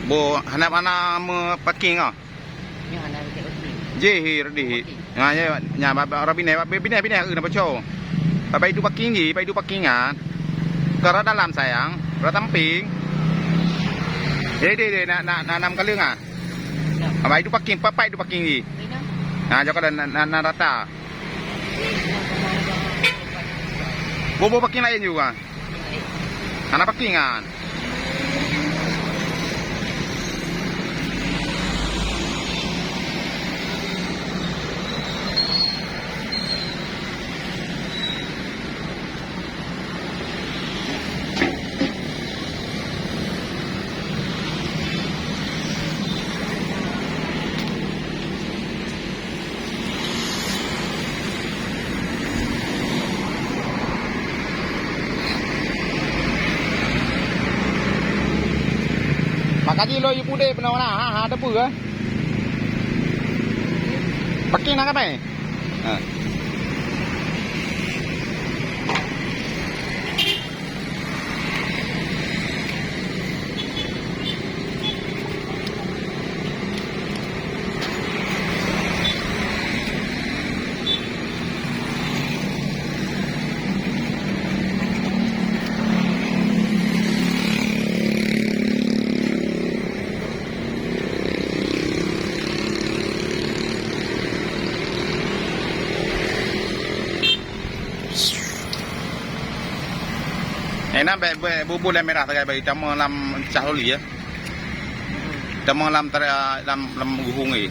Bo hanap ana me parking ah. Ni ana ke parking. Je hi redi. Ha nya ba bine na baco. Ba itu parking ji, ba itu parkingan. Kara dalam sayang, ra tamping. De na nam ka lương à. Ba itu parking, pa itu parking ji. Ha jo ka na rata. Bo parking lain juga. Ana parkingan. Makanya lo ibu deh benar mana ha ada apa ke? Pakai nak apa? Enak bubur lem merah tagay bay tamo lam caholi ya. Tamo lam lam guhungi.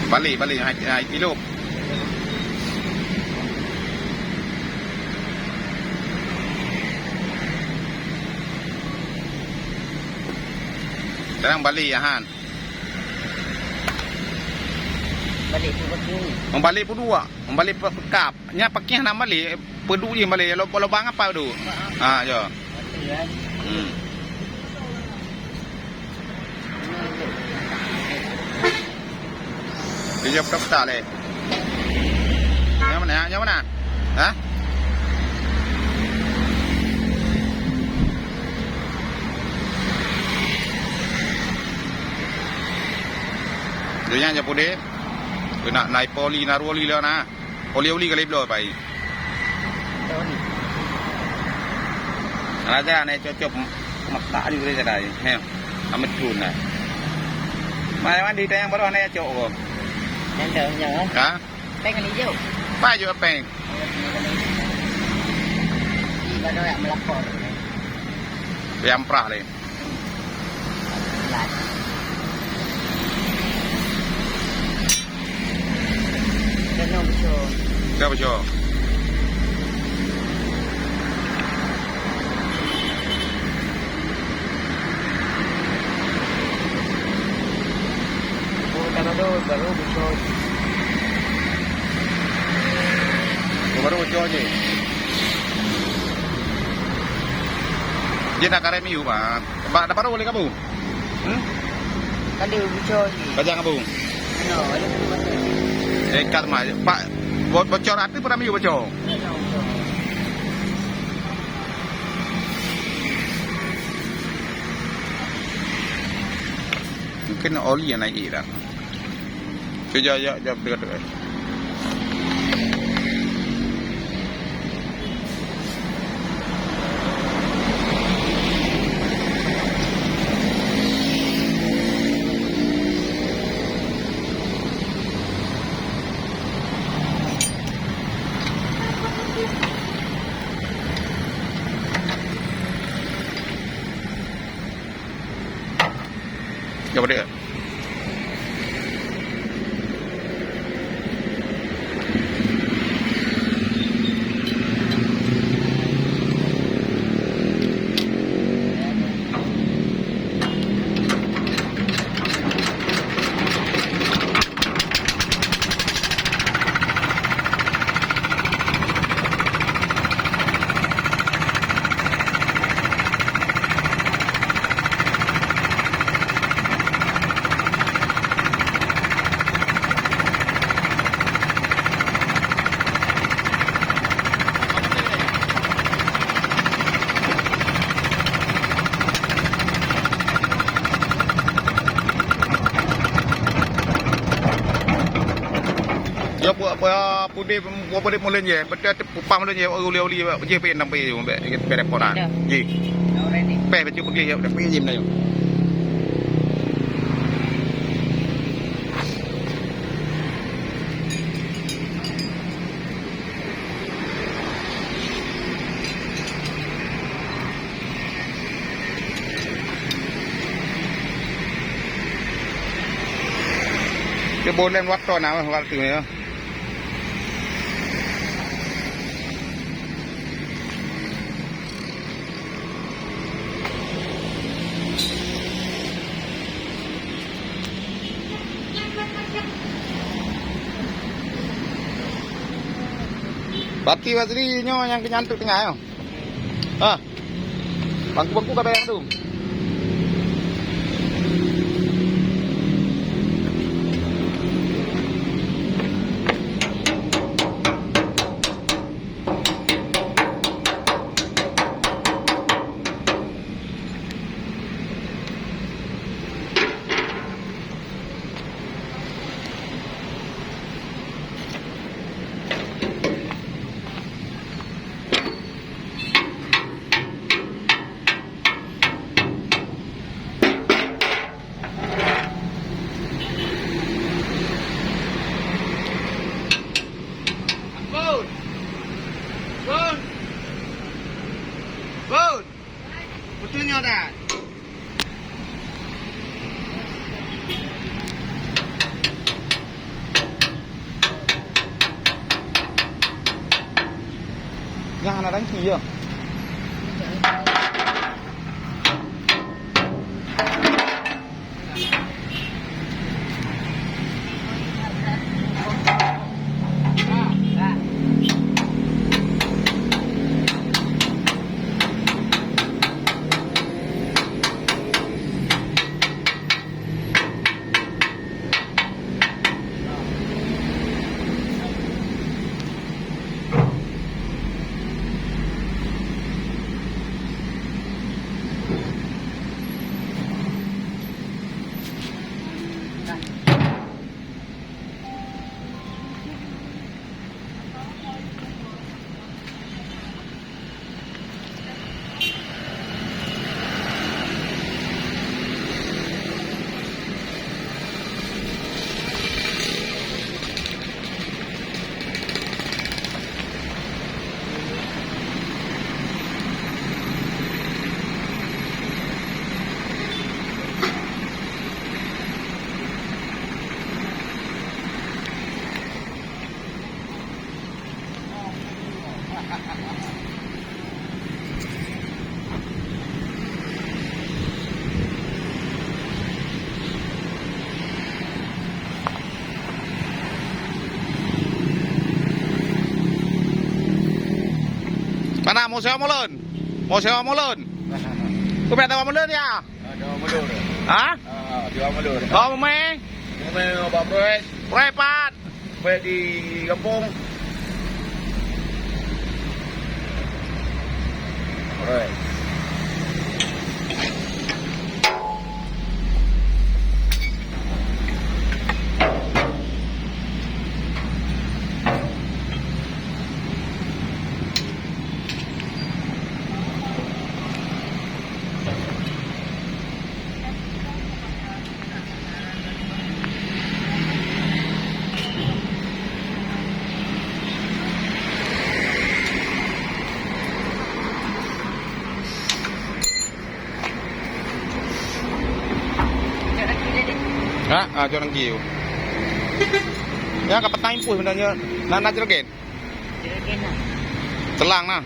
Balik hai kilo. Sekarang balik ya Han. Balik tu parking. Membalik pun dua. Membalik pekap. Nya parking nak balik. Pedu je balik. Lo bang apa tu? Ha jo. Dia peta le. Yang mana? Yang mana? Ha? Dia yang pudih, nak naik poli narwali lah na, poli kali belum pai. Aja ni cocok makta juga je dah, heh, amat cun lah. Macam di tayang baru ni cocok ko. Yang dah yang. Ha? Peng ni jauh. Pai juga peng. Baru yang melapor. Yang prah le. Kau betul. Baru betul. Baru betul je. Dia nak karemi you bang. Dah baru boleh kamu? Kali betul je. Bajang kamu? No, ada betul. Dekat mah. Pak bocor api pernah miu bocor. Mungkin oli yang naik dah. Sejak dekat. Coba dia. Bude boleh mula je. Betul pupang mula je uli-uli je pe nampai je be repot ah. Ji. Already. Pe baju pergi je pergi jim dah yo. Cái bốn lên watto nào mà watto này. Bati Wazri nyo yang kenyantuk tengah yo. Ah. Bangku-bangku kabeh yang tu. Bud. Betulnya dah. Nhà là đánh gì vậy? Mana mau sewa molen? Mau sewa molen? Kau pengen sewa molen ya? Ada molor. Hah? Jual molor. Oh, mame? Mame bapak pres. Repat. Baik di kampung. Alright. Hah? Cho orang kiu. Ya, kapet taimpuh sebenarnya. Nak jerogen. Jerogen lah. Telang nah.